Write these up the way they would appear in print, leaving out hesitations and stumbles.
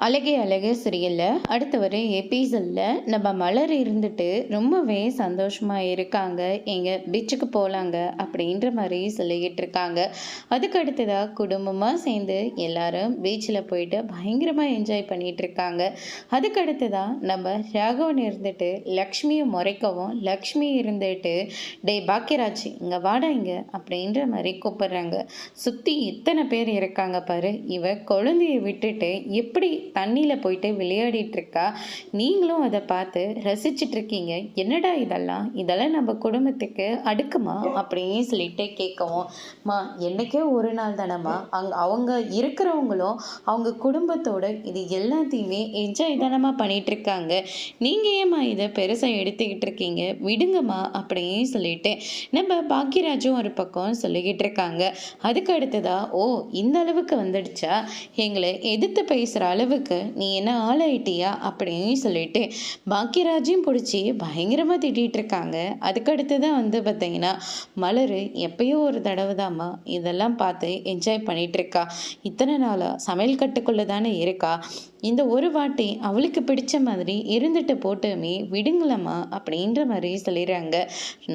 அழகே அழகு சீரியல்ல அடுத்த வர எபிசோடில் நம்ம மலர் இருந்துட்டு ரொம்பவே சந்தோஷமாக இருக்காங்க. எங்க பீச்சுக்கு போகலாங்க அப்படின்ற மாதிரி சொல்லிக்கிட்டு இருக்காங்க. அதுக்கு அடுத்ததாக குடும்பமாக சேர்ந்து எல்லாரும் பீச்சில் போயிட்டு பயங்கரமாக என்ஜாய் பண்ணிட்டு இருக்காங்க. அதுக்கு அடுத்ததாக நம்ம ராகவன் இருந்துட்டு லக்ஷ்மியை முறைக்கவும், லக்ஷ்மி இருந்துட்டு டே பாக்கியராஜ் இங்கே வாடா இங்கே அப்படின்ற மாதிரி கூப்பிடுறாங்க. சுற்றி இத்தனை பேர் இருக்காங்க பாரு, இவ குழந்தைய விட்டுட்டு எப்படி தண்ணியில் போயிட்டு விளையாடிட்டு இருக்கா, நீங்களும் அதை பார்த்து ரசிச்சுட்டு இருக்கீங்க. என்னடா இதெல்லாம் நம்ம குடும்பத்துக்கு அடுக்குமா அப்படின்னு சொல்லிட்டு கேட்கவும், மா என்னைக்கே ஒரு நாள் தானம்மா, அவங்க இருக்கிறவங்களும் அவங்க குடும்பத்தோட இது எல்லாத்தையுமே என்ஜாய் தானமா பண்ணிட்டு இருக்காங்க. நீங்க ஏமா இதை பெருசாக எடுத்துக்கிட்டு இருக்கீங்க, விடுங்கம்மா அப்படின்னு சொல்லிட்டு நம்ம பாக்கியராஜும் ஒரு பக்கம் சொல்லிக்கிட்டு இருக்காங்க. அதுக்கு அடுத்ததா ஓ இந்த அளவுக்கு வந்துடுச்சா, எங்களை எதிர்த்து பேசுகிற அளவுக்கு நீ என்ன ஆளாயிட்டியா அப்படின்னு சொல்லிட்டு பாக்கியராஜையும் பிடிச்சி பயங்கரமாக திட்டிகிட்டு இருக்காங்க. அதுக்கடுத்து தான் பார்த்தீங்கன்னா மலர் எப்பயோ ஒரு தடவை தாம்மா இதெல்லாம் பார்த்து என்ஜாய் பண்ணிகிட்டு இருக்கா. இத்தனை நாளாக சமையல் கட்டுக்குள்ளே தானே இருக்கா. இந்த ஒரு வாட்டி அவளுக்கு பிடிச்ச மாதிரி இருந்துட்டு போட்டுமே விடுங்களம்மா அப்படின்ற மாதிரி சொல்லிடுறாங்க.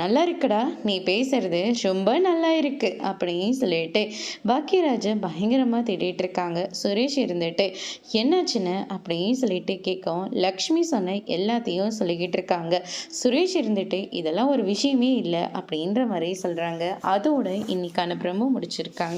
நல்லா இருக்குடா நீ பேசுறது, ரொம்ப நல்லா இருக்கு அப்படின்னு சொல்லிட்டு பாக்கியராஜ பயங்கரமாக திட்டிகிட்டு இருக்காங்க. சுரேஷ் இருந்துட்டு என்னாச்சுன்னு அப்படின்னு சொல்லிட்டு கேட்கவும் லக்ஷ்மி சொன்ன எல்லாத்தையும் சொல்லிக்கிட்டு இருக்காங்க. சுரேஷ் இருந்துட்டு இதெல்லாம் ஒரு விஷயமே இல்லை அப்படின்ற மாதிரி சொல்கிறாங்க. அதோட இன்னைக்கான ப்ரோமோ முடிச்சிருக்காங்க.